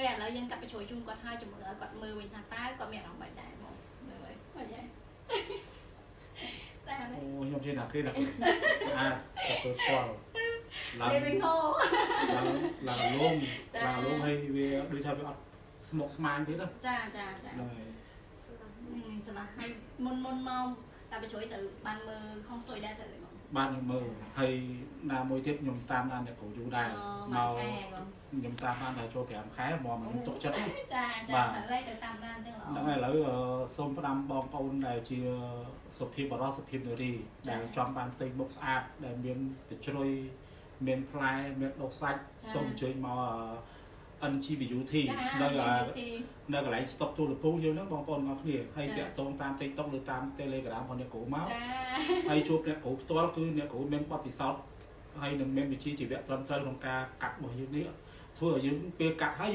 ឥឡូវយើងកាត់ไปជួយជូនគាត់ហើយជំរឿគាត់មើលវិញថាតើគាត់មានអារម្មណ៍បែបដែរមកមើលហើយបែបយ៉ាងតែហ្នឹងអូខ្ញុំជឿថាគេដាក់អាចទទួលស្គាល់ឡើងវិញហូឡើងលំហើយវាដូចថាវាអត់ស្មុកស្មាញទៀតណាចាហ្នឹងហើយសម្រាប់ឲ្យមុនមកតែไปជួយទៅបានមើលខុសស៊ុយដែរទៅបានខ្ញុំមើលហើយណាមួយទៀតខ្ញុំតាមដានអ្នកគ្រូយូរដែរមកខ្ញុំតាមដានតែចូល5ខែមកខ្ញុំទុកចិត្តចាហើយទៅតាមដានអញ្ចឹងហ្នឹងហើយឥឡូវសូមផ្ដាំបងប្អូនដែលជាសុភាពបរោះសុភាពនារីដែលចង់បានផ្ទៃមុខស្អាតដែលមានទឹកជ្រោយមានផ្លែមានដុសសាច់សូមអញ្ជើញមកNG Beauty នៅកន្លែង stock ទូលពូយើងហ្នឹងបងប្អូនទាំងអស់គ្នាហើយតាក់ទងតាម TikTok ឬតាម Telegram របស់អ្នកគ្រូមកហើយជួបអ្នកគ្រូផ្ទាល់គឺអ្នកគ្រូមានបទពិសោធន៍ហើយនឹងមានវិជ្ជាជីវៈត្រឹមត្រូវក្នុងការកាត់របស់យើងនេះធ្វើឲ្យយើងពេលកាត់ហើយ